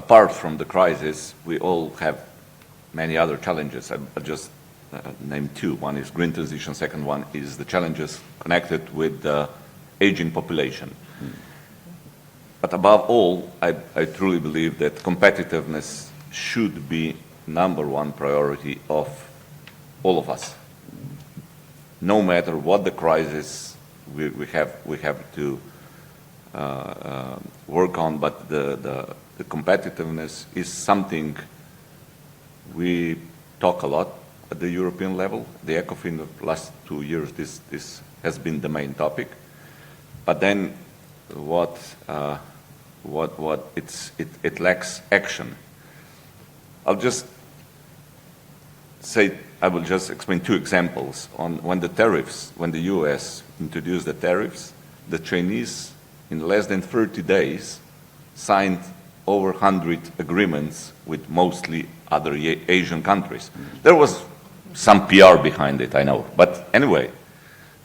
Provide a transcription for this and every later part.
apart from the crisis, we all have many other challenges. I'll just name two. One is green transition. Second one is the challenges connected with the aging population. But above all, I truly believe that competitiveness should be #1 priority of all of us. No matter what the crisis we have to work on, but the competitiveness is something we talk a lot at the European level. The ECOFIN of the last 2 years, this has been the main topic. But then it lacks action. I will just explain two examples. On when the US introduced the tariffs, the Chinese in less than 30 days signed over 100 agreements with mostly other Asian countries. There was some PR behind it, I know. But anyway,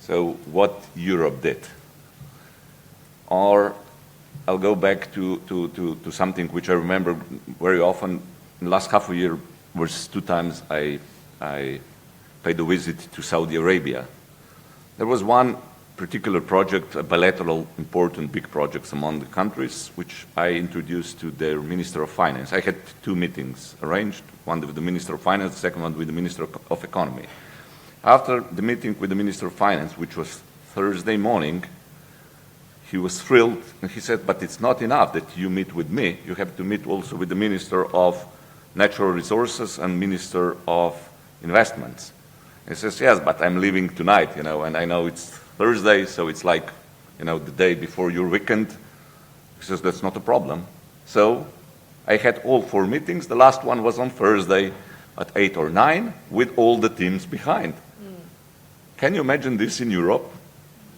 so what Europe did. Or I'll go back to something which I remember very often. In the last half a year was 2 times I paid a visit to Saudi Arabia. There was one particular project, a bilateral, important, big projects among the countries, which I introduced to their Minister of Finance. I had 2 meetings arranged, one with the Minister of Finance, the second one with the Minister of Economy. After the meeting with the Minister of Finance, which was Thursday morning, he was thrilled, and he said, but it's not enough that you meet with me. You have to meet also with the Minister of Natural Resources and Minister of Investments. He says, yes, but I'm leaving tonight, and I know it's Thursday, so it's like, the day before your weekend. He says, that's not a problem. So I had all 4 meetings. The last one was on Thursday at 8 or 9 with all the teams behind. Can you imagine this in Europe?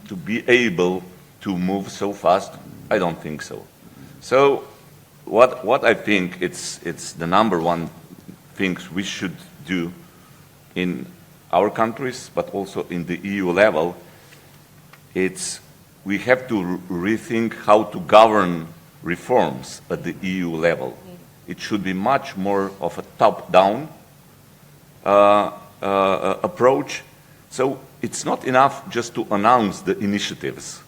To be able to move so fast? I don't think so. So what I think it's the #1 things we should do in our countries, but also in the EU level, we have to rethink how to govern reforms at the EU level. It should be much more of a top-down approach. So it's not enough just to announce the initiatives.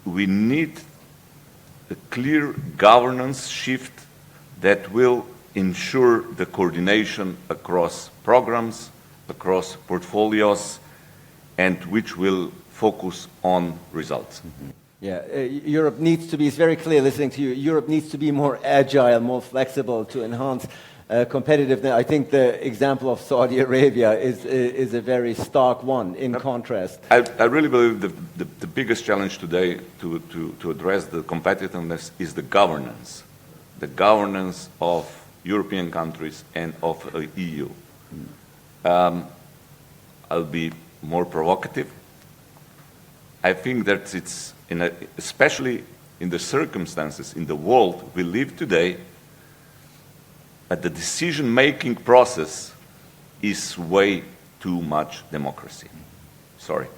We need a clear governance shift that will ensure the coordination across programs, across portfolios, and which will focus on results. Yeah, Europe needs to be, it's very clear listening to you, Europe needs to be more agile, more flexible to enhance competitiveness. I think the example of Saudi Arabia is a very stark one in contrast. I really believe the biggest challenge today to address the competitiveness is the governance of European countries and of the EU. I'll be more provocative. I think that it's, especially in the circumstances in the world we live today, that the decision-making process is way too much democracy. Sorry.